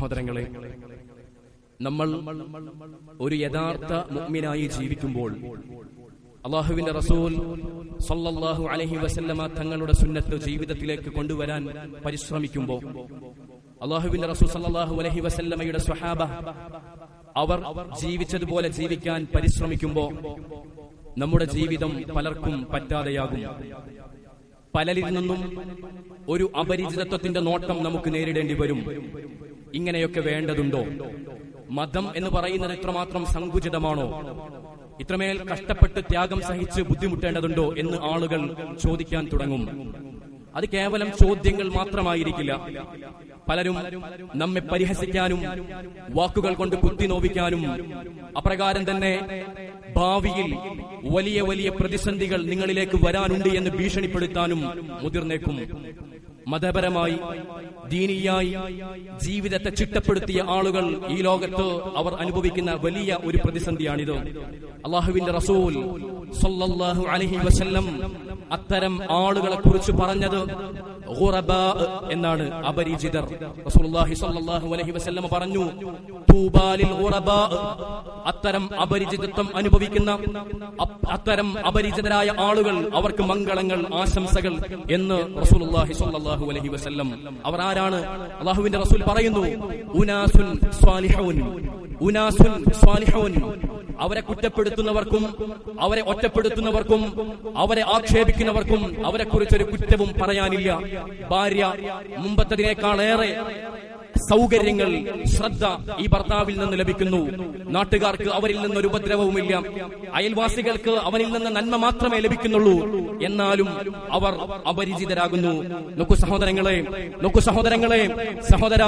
സഹോദരങ്ങളെ, നമ്മൾ ഒരു യഥാർത്ഥ മുഅ്മിനായി ജീവിക്കുമ്പോൾ അല്ലാഹുവിന്റെ റസൂൽ സല്ലല്ലാഹു അലൈഹി വസല്ലമ തങ്ങളുടെ സുന്നത്ത് ജീവിതത്തിലേക്ക് കൊണ്ടുവരാൻ പരിശ്രമിക്കുമ്പോൾ, അല്ലാഹുവിന്റെ റസൂൽ സല്ലല്ലാഹു അലൈഹി വസല്ലമയുടെ സ്വഹാബ അവർ ജീവിച്ചതുപോലെ ജീവിക്കാൻ പരിശ്രമിക്കുമ്പോൾ നമ്മുടെ ജീവിതം പലർക്കും പറ്റാതെയാകും. പലരിൽ നിന്നും ഒരു അപരിചിതത്വത്തിന്റെ നോട്ടം നമുക്ക് നേരിടേണ്ടി വരും. ഇങ്ങനെയൊക്കെ വേണ്ടതുണ്ടോ? മതം എന്ന് പറയുന്നത് ഇത്രമാത്രം സങ്കുചിതമാണോ? ഇത്രമേൽ കഷ്ടപ്പെട്ട് ത്യാഗം സഹിച്ച് ബുദ്ധിമുട്ടേണ്ടതുണ്ടോ എന്ന് ആളുകൾ ചോദിക്കാൻ തുടങ്ങും. അത് കേവലം ചോദ്യങ്ങൾ മാത്രമായിരിക്കില്ല. പലരും നമ്മെ പരിഹസിക്കാനും വാക്കുകൾ കൊണ്ട് കുത്തിനോവിക്കാനും അപ്രകാരം തന്നെ ഭാവിയിൽ വലിയ വലിയ പ്രതിസന്ധികൾ നിങ്ങളിലേക്ക് വരാനുണ്ട് എന്ന് ഭീഷണിപ്പെടുത്താനും മുതിർന്നേക്കും. മതപരമായി ദീനിയായി ജീവിതത്തെ ചിട്ടപ്പെടുത്തിയ ആളുകൾ ഈ ലോകത്ത് അവർ അനുഭവിക്കുന്ന വലിയ ഒരു പ്രതിസന്ധിയാണിത്. അല്ലാഹുവിന്റെ റസൂൽ സല്ലല്ലാഹു അലൈഹി വസല്ലം അത്തരം ആളുകളെ കുറിച്ച് പറഞ്ഞത് ഗുറബാ എന്നാണ്, അപരിചിതർ. റസൂലുള്ളാഹി സ്വല്ലല്ലാഹു അലൈഹി വസല്ലം പറഞ്ഞു, തൂബാ ലിൽ ഗുറബാ, അത്തരം അപരിചിതത്വം അനുഭവിക്കുന്ന അത്തരം അപരിചിതരായ ആളുകൾ അവർക്ക് മംഗളങ്ങൾ, ആശംസകൾ എന്ന് റസൂലുള്ളാഹി സ്വല്ലല്ലാഹു അലൈഹി വസല്ലം. അവർ ആരാണ്? അല്ലാഹുവിന്റെ റസൂൽ പറയുന്നു, ഉനാസുൻ സ്വാലിഹൂൻ, ഉനാസുൻ സ്വാലിഹൂൻ. അവരെ കുറ്റപ്പെടുത്തുന്നവർക്കും അവരെ ഒറ്റപ്പെടുത്തുന്നവർക്കും അവരെ ആക്ഷേപിക്കുന്നവർക്കും അവരെ കുറിച്ചൊരു കുറ്റവും പറയാനില്ല. ഭാര്യ മുമ്പത്തതിനേക്കാളേറെ സൗകര്യങ്ങൾ, ശ്രദ്ധ ഈ ഭർത്താവിൽ നിന്ന് ലഭിക്കുന്നു. നാട്ടുകാർക്ക് അവരിൽ നിന്നൊരു ഉപദ്രവവുമില്ല. അയൽവാസികൾക്ക് അവനിൽ നിന്ന് നന്മ മാത്രമേ ലഭിക്കുന്നുള്ളൂ. എന്നാലും അവർ അപരിചിതരാകുന്നു. നോക്കൂ സഹോദരങ്ങളെ, നോക്കൂ സഹോദരങ്ങളെ, സഹോദര,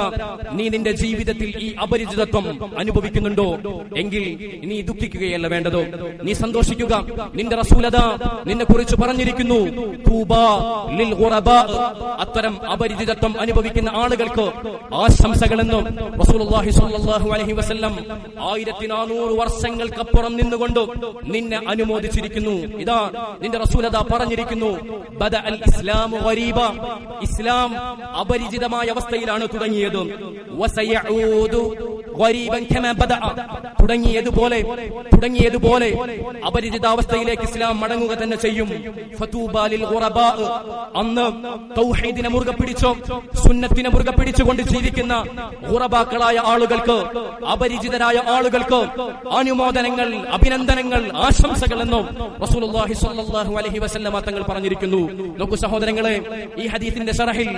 നീ നിന്റെ ജീവിതത്തിൽ ഈ അപരിചിതത്വം അനുഭവിക്കുന്നുണ്ടോ? എങ്കിൽ നീ ദുഃഖിക്കുകയല്ല വേണ്ടതോ, നീ സന്തോഷിക്കുക. നിന്റെ റസൂലത നിന്നെ കുറിച്ച് പറഞ്ഞിരിക്കുന്നു, തൂബാ ലിൽ ഗുറബാ, അത്തരം അപരിചിതത്വം അനുഭവിക്കുന്ന ആളുകൾക്ക് ആശംസകളെന്നും റസൂലുള്ളാഹി സ്വല്ലല്ലാഹു അലൈഹി വസല്ലം 1400 വർഷങ്ങൾക്കപ്പുറം നിന്നുകൊണ്ട് നിന്നെ അനുമോദിച്ചിരിക്കുന്നു. ഇതാ നിന്റെ റസൂലത പറഞ്ഞിരിക്കുന്നു, ബദഅ അൽ ഇസ്ലാമു ഗരീബ, ഇസ്ലാം അപരിചിതമായ അവസ്ഥയിലാണ് തുടങ്ങിയത്. വസയഊദു ഗരീബൻ കമാ ബദഅ, തുടങ്ങിയതുപോലെ അപരിചിതാവസ്ഥയിലേക്ക് ഇസ്ലാം മടങ്ങുക തന്നെ ചെയ്യും. ഫതൂബാ ലിൽ ഗുറബാ, അന്ന് തൗഹീദിനെ മുറുകെ പിടിച്ചോ സുന്നത്തിനെ മുറുകെ പിടിച്ചുകൊണ്ട് ജീവിക്കുന്ന ഗുറബാക്കളായ ആളുകൾക്ക്, അപരിചിതരായ ആളുകൾക്ക് അനുമോദനങ്ങൾ, അഭിനന്ദനങ്ങൾ, ആശംസകൾ എന്നും റസൂലുള്ളാഹി സ്വല്ലല്ലാഹു അലൈഹി വസല്ലമ തങ്ങൾ പറഞ്ഞിരിക്കുന്നു. നോക്കൂ സഹോദരങ്ങളെ, ഈ ഹദീസിന്റെ ശറഹിൽ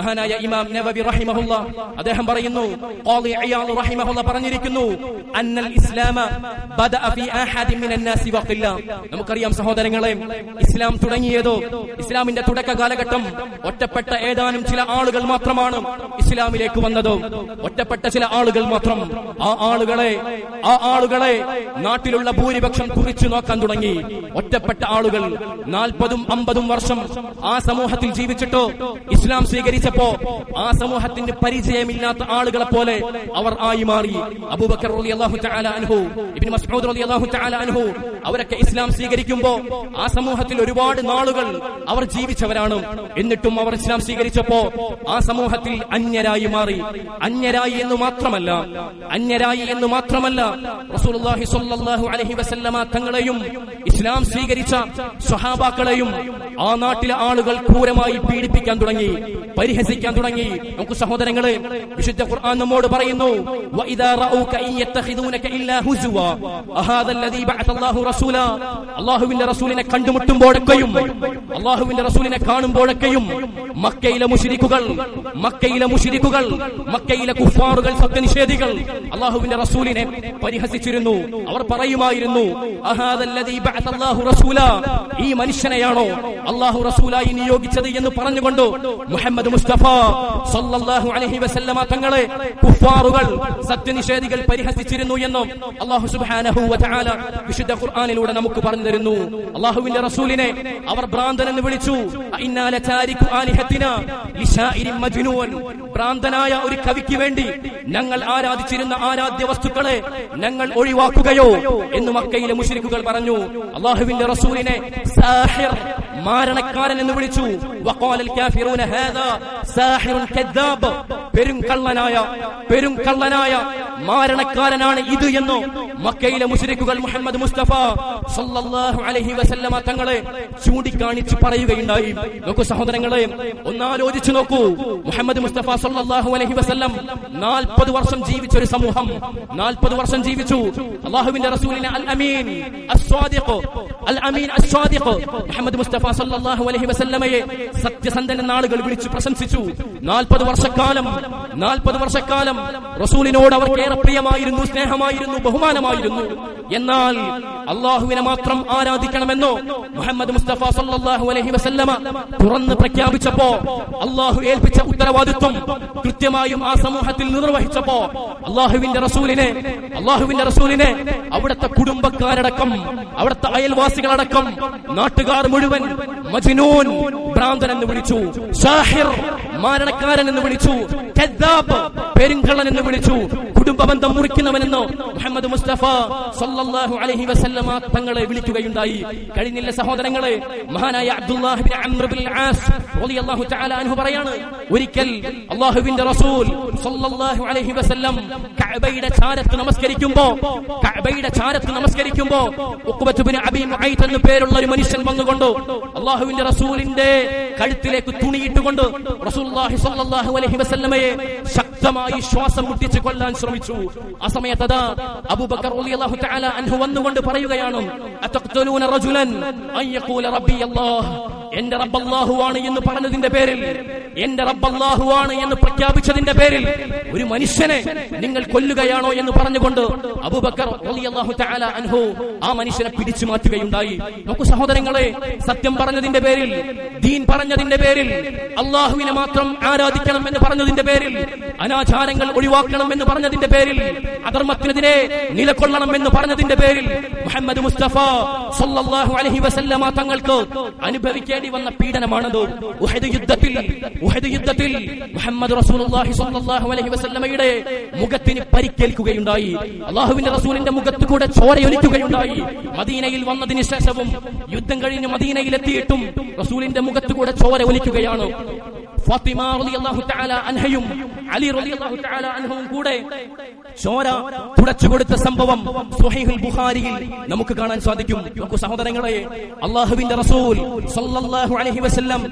മഹാനായ ഇമാം നവവി റഹിമഹുല്ലാ അദ്ദേഹം പറയുന്നു, ഖാദി ഇയാദ് റഹിമഹുല്ലാ പറഞ്ഞിരിക്കുന്നു, അന്നൽ ഇസ്ലാമ ബദഅ ഫീ അഹദി മിനൻ നാസി വഖില്ല. നമുക്കറിയാം സഹോദരങ്ങളെ, ഇസ്ലാം തുടങ്ങിയതോ, ഇസ്ലാമിന്റെ തുടക്ക കാലഘട്ടം ഒറ്റപ്പെട്ട ഏതാനും ചില ആളുകൾ മാത്രമാണ് ഇസ്ലാമിലേക്ക് വന്നത്. ഒറ്റപ്പെട്ട ചില ആളുകൾ മാത്രം. ആ ആളുകളെ നാട്ടിലുള്ള ഭൂരിപക്ഷം കുറിച്ചു നോക്കാൻ തുടങ്ങി. ഒറ്റപ്പെട്ട ആളുകൾ 40-50 വർഷം ആ സമൂഹത്തിൽ ജീവിച്ചിട്ടോ ഇസ്ലാം സ്വീകരിച്ചപ്പോ ആ സമൂഹത്തിന് പരിചയമില്ലാത്ത ആളുകളെ പോലെ അവർ ആയി മാറി. അബൂബക്കർ റളിയല്ലാഹു തആല അൻഹു, ഇബ്നു മസ്ഊദ് റളിയല്ലാഹു തആല അൻഹു, അവരൊക്കെ ഇസ്ലാം സ്വീകരിക്കുമ്പോ ആ സമൂഹത്തിൽ ഒരുപാട് നാളുകൾ അവർ ജീവിച്ചവരാണ്. എന്നിട്ടും അവർ ഇസ്ലാം സ്വീകരിച്ചപ്പോ ആ സമൂഹത്തിൽ അന്യരായി മാറി. അന്യരായി എന്ന് മാത്രമല്ല റസൂലുള്ളാഹി സ്വല്ലല്ലാഹു അലൈഹി വസല്ലമ തങ്ങളെയും ഇസ്ലാം സ്വീകരിച്ച സ്വഹാബാക്കളെയും ആ നാട്ടിലെ ആളുകൾ ക്രൂരമായി പീഡിപ്പിക്കാൻ തുടങ്ങി, പരിഹസിക്കാൻ തുടങ്ങി. നമുക്ക് സഹോദരങ്ങളെ, വിശുദ്ധ ഖുർആൻ നമ്മോട് പറയുന്നു, വഇദാ റഊക യത്തഖിദൂനക ഇല്ലാ ഹുസ്വ അഹാദല്ലദീ ബഅതല്ലാഹു റസൂലാ, അല്ലാഹുവിന്റെ റസൂലിനെ കണ്ടുമുട്ടുമ്പോഴൊക്കെയും അല്ലാഹുവിന്റെ റസൂലിനെ കാണുമ്പോഴൊക്കെയും മക്കയിലെ മുശ്രിക്കുകൾ, മക്കയിലെ കുഫാറുകൾ, സത്യനിഷേധികൾ അല്ലാഹുവിന്റെ റസൂലിനെ പരിഹസിച്ചിരുന്നു. അവർ പറയുമായിരുന്നു, അഹാദല്ലദീ ബഅതല്ലാഹു റസൂലാ, ഈ മനുഷ്യനെയാണോ അല്ലാഹു റസൂലായി നിയോഗിച്ചത് എന്ന് പറഞ്ഞുകൊണ്ട് മുഹമ്മദ് മുസ്തഫ സല്ലല്ലാഹു അലൈഹി വസല്ലമ തങ്ങളെ കുഫാറുകൾ, സത്യനിഷേധികൾ പരിഹസിച്ചിരുന്നു എന്നും അല്ലാഹു സുബ്ഹാനഹു വ തആല വിശുദ്ധ ഖുർആനിലൂടെ നമുക്ക് പറഞ്ഞു തരുന്നു. അല്ലാഹുവിന്റെ റസൂലിനെ അവർ ഭ്രാന്തൻ എന്ന് വിളിച്ചു. ഇന്നാ ലതാരികു ആലിഹത്തിനാ ലിശാഇരിൻ മജ്നൂൻ, ഭ്രാന്തനായ ഒരു കവിക്ക് വേണ്ടി ഞങ്ങൾ ആരാധിച്ചിരുന്ന ആരാധ്യ വസ്തുക്കളെ ഞങ്ങൾ ഒഴിവാക്കുകയോ എന്ന് മക്കയിലെ മുശ്രിക്കുകൾ പറഞ്ഞു. അല്ലാഹുവിന്റെ റസൂലിനെ സാഹിർ, മാരണക്കാരൻ എന്ന് വിളിച്ചു. വഖാലൽ കാഫിറൂന ഹാദാ സാഹിറുൻ കദ്ദാബ്, പെരുങ്കള്ളനായ മാരണക്കാരനാണ് ഇത് എന്ന് മക്കയിലെ മുശ്രിക്കുകൾ മുഹമ്മദ് മുസ്തഫ സല്ലല്ലാഹു അലൈഹി വസല്ലമ തങ്ങളെ ചൂണ്ടിക്കാണിച്ച് പറയുകയുണ്ടായി. നോക്കൂ സഹോദരങ്ങളെ, ഒന്നാലോചിച്ചു നോക്കൂ. മുഹമ്മദ് മുസ്തഫ സല്ലല്ലാഹു അലൈഹി വസല്ലം 40 വർഷം ജീവിച്ച ഒരു സമൂഹം, 40 വർഷം ജീവിച്ചു. അല്ലാഹുവിന്റെ റസൂലിനെ അൽ അമീൻ അസ്വാദിഖ് മുഹമ്മദ് മുസ്തഫ സല്ലല്ലാഹു അലൈഹി വസല്ലമയെ സത്യസന്ധൻ എന്ന ആളുകൾ വിളിച്ചു പ്രശംസിച്ചു. 40 വർഷക്കാലം റസൂലിനോട് അവർക്ക് ഏറെ പ്രിയമായിരുന്നു, സ്നേഹമായിരുന്നു, ബഹുമാനമായിരുന്നു. എന്നാൽ അല്ലാഹുവിനെ മാത്രം ആരാധിക്കണമെന്നോ മുഹമ്മദ് മുസ്തഫ സല്ലല്ലാഹു അലൈഹി വസല്ലമ തുറന്ന് പ്രഖ്യാപിച്ചപ്പോ, അല്ലാഹു ഏൽപ്പിച്ച ഉത്തരവാദിത്വം കൃത്യമായും ആ സമൂഹത്തിൽ നിർവഹിച്ചപ്പോ അല്ലാഹുവിന്റെ റസൂലിനെ അവിടുത്തെ കുടുംബക്കാരടക്കം, അവിടുത്തെ അയൽവാസികളടക്കം, നാട്ടുകാർ മുഴുവൻ മജ്നൂൻ, ഭ്രാന്തൻ എന്ന് വിളിച്ചു, സാഹിർ, മാരണക്കാരൻ എന്ന് വിളിച്ചു, കദ്ദാബ്, പെരുങ്കള്ളൻ എന്ന് വിളിച്ചു, കുടുംബബന്ധം മുറിക്കുന്നവനെന്ന് മുഹമ്മദ് മുസ്തഫ സല്ലല്ലാഹു അലൈഹി വസല്ലമ തങ്ങളെ വിളിക്കുകയുണ്ടായി. കഴിഞ്ഞില്ല സഹോദരങ്ങളെ, മഹാനായ അബ്ദുല്ലാഹ് ഇബ്നു അംർ ഇബ്നുൽ ആസ് റളിയല്ലാഹു തആല അൻഹു പറയാണ്, ഒരിക്കൽ അല്ലാഹുവിന്റെ റസൂൽ സല്ലല്ലാഹു അലൈഹി വസല്ലം കഅബയുടെ ചാരത്ത് നമസ്കരിക്കുമ്പോൾ ഉഖ്ബത്ത് ഇബ്നു അബീ മുഅയ്ത് എന്ന പേരുള്ള ഒരു മനുഷ്യൻ വന്നുകൊണ്ട് അല്ലാഹുവിന്റെ റസൂലിന്റെ കഴുത്തിലേക്ക് തുണിയിട്ടുകൊണ്ട് റസൂലുള്ളാഹി സ്വല്ലല്ലാഹു അലൈഹി വസല്ലമയെ ശക്തമായി ശ്വാസം മുട്ടിച്ച് കൊല്ലാൻ ശ്രമിച്ചു. ആ സമയത്ത് അതാ അബൂബക്കർ റളിയല്ലാഹു തആല അൻഹു വന്നുകൊണ്ട് പറയുകയാണ്, അതഖ്തുലൂന റജുലൻ അൻ യഖൂല റബ്ബി അല്ലാഹ്, എന്റെ റബ്ബ് അല്ലാഹുവാണ് എന്ന് പറഞ്ഞതിന്റെ പേരിൽ, എന്റെ റബ്ബ് അല്ലാഹുവാണ് എന്ന് പ്രഖ്യാപിച്ചതിന്റെ പേരിൽ ഒരു മനുഷ്യനെ നിങ്ങൾ കൊല്ലുകയാണോ എന്ന് പറഞ്ഞുകൊണ്ട് അബൂബക്കർ റളിയല്ലാഹു തആല അൻഹു ആ മനുഷ്യനെ പിടിച്ചു മാറ്റുകയുണ്ടായി. നോക്കൂ സഹോദരങ്ങളെ, സത്യം പറഞ്ഞതിന്റെ പേരിൽ, ദീൻ പറഞ്ഞതിന്റെ പേരിൽ, അല്ലാഹുവിനെ മാത്രം ആരാധിക്കണം എന്ന് പറഞ്ഞതിന്റെ പേരിൽ, അനാചാരങ്ങൾ ഒഴിവാക്കണം എന്ന് പറഞ്ഞതിന്റെ പേരിൽ, അധർമ്മത്തിനെതിരെ നിലകൊള്ളണം എന്ന് പറഞ്ഞതിന്റെ പേരിൽ മുഹമ്മദ് മുസ്തഫ സല്ലല്ലാഹു അലൈഹി വസല്ലമ തങ്ങൾക്ക് അനുഭവിക്കേണ്ടി വന്ന പീഡനമാണത്. ഉഹദ് യുദ്ധത്തിൽ മുഹമ്മദ് റസൂലുള്ളാഹി സ്വല്ലല്ലാഹു അലൈഹി വസല്ലമയുടെ മുഖത്തിന് പരിക്കേൽക്കുകയുണ്ടായി. അല്ലാഹുവിന്റെ റസൂലിന്റെ മുഖത്ത് കൂടെ ചോരയൊലിക്കുകയുണ്ടായി. മദീനയിൽ വന്നതിന് ശേഷവും യുദ്ധം കഴിഞ്ഞ് മദീനയിലെത്തിയിട്ടും റസൂലിന്റെ മുഖത്ത് കൂടെ ചോര ഒലിക്കുകയാണ്. ഫാത്തിമ റളിയല്ലാഹു തആല അൻഹയും അലി റളിയല്ലാഹു തആല അൻഹുവും കൂടെ ചോര തുടച്ചു കൊടുത്ത സംഭവം സ്വഹീഹുൽ ബുഖാരിയിൽ നമുക്ക് കാണാൻ സാധിക്കും. നോക്കൂ സഹോദരങ്ങളെ, അല്ലാഹുവിന്റെ റസൂൽ സല്ലല്ലാഹു അലൈഹി വസല്ലം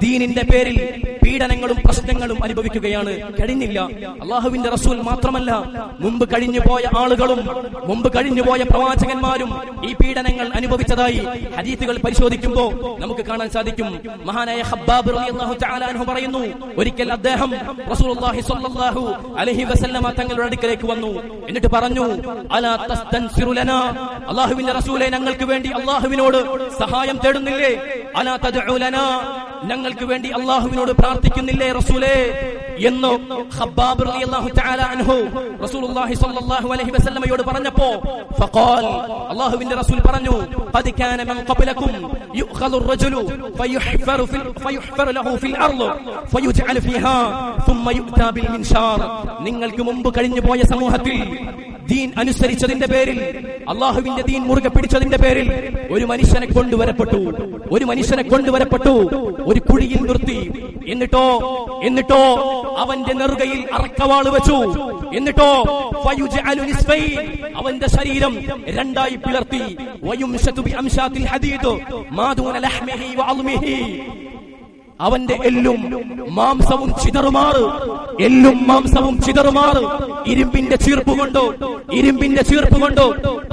ദീനിന്റെ പേരിൽ പീഡനങ്ങളും പ്രശ്നങ്ങളും അനുഭവിക്കുകയാണ്. കഴിഞ്ഞില്ല അല്ലാഹുവിന്റെ റസൂൽ മാത്രമല്ല, മുമ്പ് കഴിഞ്ഞുപോയ ആളുകളും മുമ്പ് കഴിഞ്ഞുപോയ പ്രവാചകന്മാരും ഈ പീഡനങ്ങൾ അനുഭവിച്ചതായി ഹദീസുകൾ പരിശോധിക്കുമ്പോൾ നമുക്ക് കാണാൻ സാധിക്കും. മഹാനായ ഖബ്ബാബ് റളിയല്ലാഹു തആല അൻഹു പറയുന്നു, ഒരിക്കൽ അദ്ദേഹം റസൂലുള്ളാഹി സ്വല്ലല്ലാഹു അലൈഹി വസല്ലമ തങ്ങളുടെ അടുക്കലേക്ക് വന്നു. എന്നിട്ട് പറഞ്ഞു, അലാ തസ്തൻസിറു ലനാ, അല്ലാഹുവിന്റെ റസൂലേ, ഞങ്ങൾക്ക് വേണ്ടി അല്ലാഹുവിനോട് സഹായം തേടുന്നില്ലേ? അലാ തദ്ഉ ലനാ, ഞങ്ങൾക്ക് വേണ്ടി അല്ലാഹുവിനോട് പ്രാർത്ഥിക്കുന്നില്ലേ റസൂലേ എന്ന് ഖബ്ബാബ് റളിയല്ലാഹു തആല അൻഹു റസൂലുള്ളാഹി സ്വല്ലല്ലാഹു അലൈഹി വസല്ലമയോട് പറഞ്ഞപ്പോൾ ഫഖാൽ, അല്ലാഹുവിന്റെ റസൂൽ പറഞ്ഞു, ഖദ് കാന മൻ ഖബ്ലകും യുഖദു അർ-റജുലു ഫയുഹ്ഫറു ലഹു ഫിൽ അർള് ഫയുജ്അലു ഫീഹാ ثم يؤتى بالمنشار. നിങ്ങൾക്ക് മുമ്പ് കഴിഞ്ഞു പോയ സമൂഹത്തിൽ ദീൻ അനുസരിച്ചതിന്റെ പേരിൽ, അല്ലാഹുവിന്റെ ദീൻ മുറുകെ പിടിച്ചതിന്റെ പേരിൽ ഒരു മനുഷ്യനെ കൊണ്ടുവരപ്പെട്ടു, ഒരു കുഴിയിൽ നിർത്തി. എന്നിട്ടോ അവന്റെ നെറുകയിൽ അറക്കവാള് വെച്ചു. എന്നിട്ടോ ഫയുജ്അലു നിസ്ഫൈൻ, അവന്റെ ശരീരം രണ്ടായി പിളർത്തി. വയുംശതു ബിഅംശാത്തിൽ ഹദീദ് മാ ദൂന ലഹ്മിഹി വഅൽമിഹി, അവന്റെ എല്ലും മാംസവും ചിതറുമാറ് ഇരുമ്പിന്റെ ചീർപ്പ് കൊണ്ട്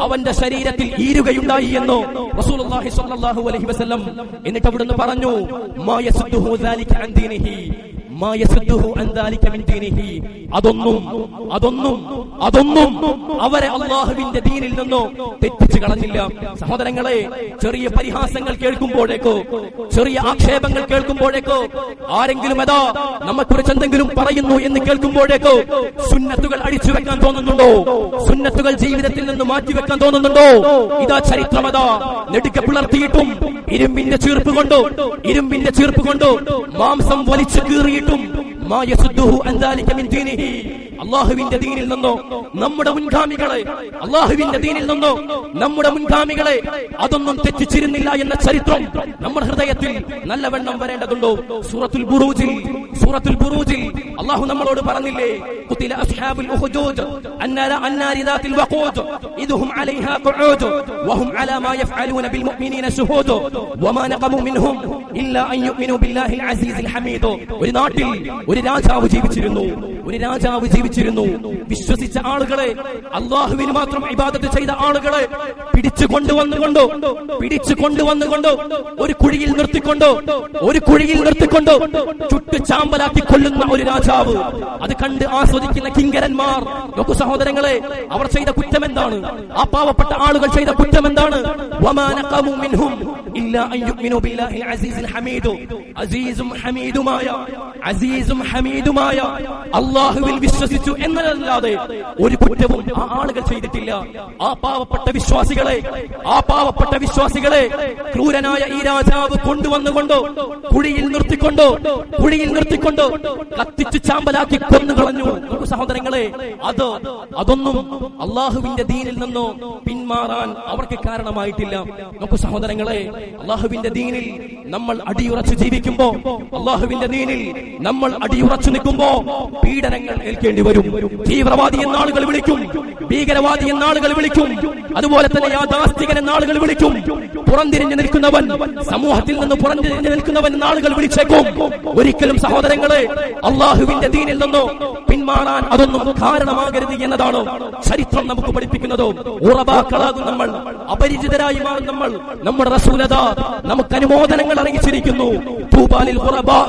അവന്റെ ശരീരത്തിൽ ഈരുകയുണ്ടായി എന്ന് റസൂലുള്ളാഹി സ്വല്ലല്ലാഹു അലൈഹി വസല്ലം. എന്നിട്ട് അവിടുന്ന് പറഞ്ഞു, മാ യസുദ്ദുഹു ദാലിക അൻ ദീനിഹി, അതൊന്നും അവരെ അല്ലാഹുവിന്റെ ദീനിൽ നിന്നോ തെറ്റിച്ചു കളഞ്ഞില്ല. സഹോദരങ്ങളെ, ചെറിയ പരിഹാസങ്ങൾ കേൾക്കുമ്പോഴേക്കോ, ചെറിയ ആക്ഷേപങ്ങൾ കേൾക്കുമ്പോഴേക്കോ, ആരെങ്കിലും അതാ നമ്മെക്കുറിച്ച് എന്തെങ്കിലും പറയുന്നു എന്ന് കേൾക്കുമ്പോഴേക്കോ സുന്നത്തുകൾ അടിച്ചു വെക്കാൻ തോന്നുന്നുണ്ടോ? സുന്നത്തുകൾ ജീവിതത്തിൽ നിന്ന് മാറ്റിവെക്കാൻ തോന്നുന്നുണ്ടോ? ഇതാ ചരിത്രമതാ നെടുക്കെ പിളർത്തിയിട്ടും ഇരുമ്പിന്റെ ചീർപ്പ് കൊണ്ട് മാംസം വലിച്ചു കീറിയിട്ടും മാ യസുദ്ദുഹു അൻ ദാലിക മിൻ ദീനിഹി. അല്ലാഹുവിന്റെ ദീനിൽ നിന്നോ നമ്മുടെ മുൻഗാമികളെ അതൊന്നും തെറ്റിച്ചിരുന്നില്ല എന്ന ചരിത്രം നമ്മുടെ ഹൃദയത്തിൽ നല്ലവണ്ണം വരേണ്ടതുണ്ടോ? സൂറത്തുൽ ബുറൂജിൽ അല്ലാഹു നമ്മളോട് പറഞ്ഞില്ലേ, ഖുതില അസ്ഹാബുൽ ഉഖ്ദൂദ് അന്നാരി ദാത്തിൽ വഖൂദ് ഇദ്ഹും അലൈഹാ ഖുഊദ് വഹും അലാ മാ യഫ്അലൂന ബിൽ മുഅ്മിനീന ശുഹൂദ് വമാ നഖമു മിൻഹും ഇല്ലാ അൻ യുഅ്മിനൂ ബില്ലാഹിൽ അസീസിൽ ഹമീദ്. ഒരു നാട്ടിൽ ഒരു രാജാവ് ജീവിച്ചിരുന്നു. വിശ്വസിച്ച ആളുകളെ, അല്ലാഹുവിന് മാത്രം ഇബാദത്ത് ചെയ്ത ആളുകളെ പിടിച്ചു കൊണ്ടുവന്നുകൊണ്ട് ഒരു കുഴിയിൽ നിർത്തിക്കൊണ്ട് ചുട്ടു ചാമ്പലാക്കി കൊല്ലുന്ന ഒരു രാജാവ്. അത് കണ്ട് ആസ്വദിക്കുന്ന കിങ്കരന്മാർ. നോക്കൂ സഹോദരങ്ങളെ, അവർ ചെയ്ത കുറ്റം എന്താണ്? ആ പാവപ്പെട്ട ആളുകൾ ചെയ്ത കുറ്റം എന്താണ്? വമാ നഖമു മിൻഹും ഇല്ലാ അൻ യുഅ്മിനൂ ബില്ലാഹിൽ അസീസിൽ ഹമീദ്. അസീസും ഹമീദുമായ അല്ലാഹുവിൽ വിശ്വസിച്ചു എന്നല്ലാതെ ഒരു കുറ്റവും ആ ആളുകൾ ചെയ്തിട്ടില്ല. ആ പാവപ്പെട്ട വിശ്വാസികളെ ക്രൂരനായ ഈ രാജാവ് കൊണ്ടുവന്നുകൊണ്ട് കുഴിയിൽ നിർത്തിക്കൊണ്ട് കത്തിച്ചു ചാമ്പലാക്കി കൊന്നുകളഞ്ഞു. സഹോദരങ്ങളെ, അതൊന്നും അല്ലാഹുവിന്റെ ദീനിൽ നിന്നോ പിന്മാറാൻ അവർക്ക് കാരണമായിട്ടില്ല. നോക്കൂ സഹോദരങ്ങളെ, അല്ലാഹുവിന്റെ ദീനിൽ നമ്മൾ അടിയുറച്ചു ജീവിക്കുമ്പോ, അല്ലാഹുവിന്റെ ദീനിൽ നമ്മൾ അടിയുറച്ചു നിൽക്കുമ്പോ പീഡനങ്ങൾ ഏൽക്കേണ്ടി വരും. തീവ്രവാദി എന്ന ആളുകൾ വിളിക്കും, ഭീകരവാദി എന്ന ആളുകൾ വിളിക്കും, അതുപോലെ തന്നെ യാഥാസ്ഥികൻ എന്ന ആളുകൾ വിളിക്കും. പുറംതിരിഞ്ഞു നിൽക്കുന്നവൻ, സമൂഹത്തിൽ നിന്ന് പുറംതിരിഞ്ഞു നിൽക്കുന്നവൻ എന്ന ആളുകൾ വിളിച്ചേക്കും. ഒരിക്കലും സഹോദരങ്ങളെ, അല്ലാഹുവിന്റെ ദീനിൽ നിന്നോ പിന്മാറാൻ അതൊന്നും കാരണമാകരുത് എന്നതാണ് ചരിത്രം നമുക്ക് പഠിപ്പിക്കുന്നത്. ഉറബാക്കളാകും നമ്മൾ, അപരിചിതരായി മാറും നമ്മൾ. നമ്മുടെ റസൂലത നമുക്ക് അനുമോദനങ്ങൾ അറിയിച്ചിരിക്കുന്നു. തൂബാലിൽ ഖുറബാ.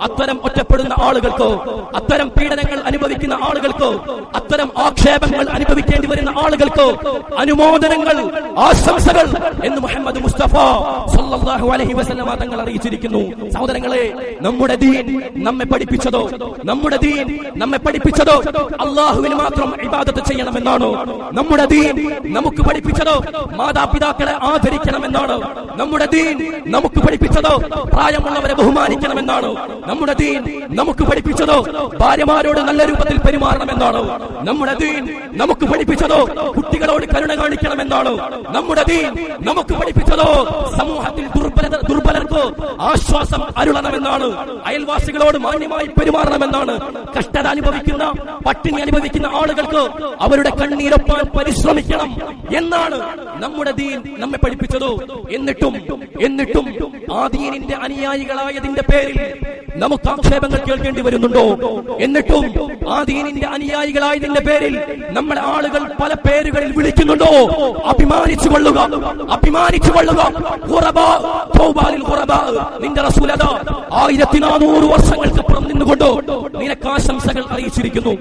അത്തരം ഒറ്റപ്പെടുന്ന ആളുകൾക്ക്, അത്തരം പീഡനങ്ങൾ അനുഭവിക്കുന്ന ആളുകൾക്ക്, അത്തരം ആക്ഷേപങ്ങൾ അനുഭവിക്കേണ്ടി വരുന്ന ആളുകൾക്ക് അനുമോദനങ്ങൾ, ആശംസകൾ എന്ന് മുഹമ്മദ് മുസ്തഫ സല്ലല്ലാഹു അലൈഹി വസല്ലം തങ്ങൾ അറിയിച്ചിരിക്കുന്നു. സഹോദരങ്ങളെ, നമ്മുടെ ദീൻ നമ്മെ പഠിപ്പിച്ചതോ അല്ലാഹുവിന് മാത്രം ഇബാദത്ത് ചെയ്യണമെന്നാണ്. നമ്മുടെ ദീൻ നമുക്ക് പഠിപ്പിച്ചതോ മാതാപിതാക്കളെ ആദരിക്കണമെന്നാണ്. നമ്മുടെ ദീൻ നമുക്ക് പഠിപ്പിച്ചതോ പ്രായമുള്ളവരെ ബഹുമാനിക്കണമെന്നാണ്. നമ്മുടെ ദീൻ നമുക്ക് പഠിപ്പിച്ചതോ ഭാര്യമാരോട് നല്ല രൂപത്തിൽ പെരുമാറണമെന്നാണ്. നമ്മുടെ ദീൻ നമുക്ക് പഠിപ്പിച്ചതോ കുട്ടികളോട് കരുണ കാണിക്കണമെന്നാണ്. നമ്മുടെ ദീൻ നമുക്ക് പഠിപ്പിച്ചതോ സമൂഹത്തിൽ ദുർബലർക്ക് ആശ്വാസം അരുളണമെന്നാണ്. അയൽവാസികളോട് മാന്യമായി പെരുമാറണമെന്നാണ്. കഷ്ടത അനുഭവിക്കുന്ന, പട്ടിണി അനുഭവിക്കുന്ന ആളുകൾക്ക് അവരുടെ കണ്ണീരൊപ്പാൻ പരിശ്രമിക്കണം എന്നാണ് നമ്മുടെ ദീൻ നമ്മെ പഠിപ്പിച്ചത്. എന്നിട്ടും ആ ദീനിന്റെ അനുയായികളായതിന്റെ പേരിൽ നമുക്ക് ആക്ഷേപങ്ങൾ കേൾക്കേണ്ടി വരുന്നുണ്ടോ? എന്നിട്ടും ആ ദീനിന്റെ അനുയായികളായതിന്റെ പേരിൽ നമ്മുടെ ആളുകൾ പല പേരുകളിൽ വിളിക്കുന്നുണ്ടോ? അഭിമാനിച്ചു കൊള്ളുക. നിന്റെ റസൂലത 1400 വർഷങ്ങൾക്ക് പുറം നിന്നുകൊണ്ടോ നിനക്ക് ആശംസകൾ അറിയിച്ചിരിക്കുന്നു.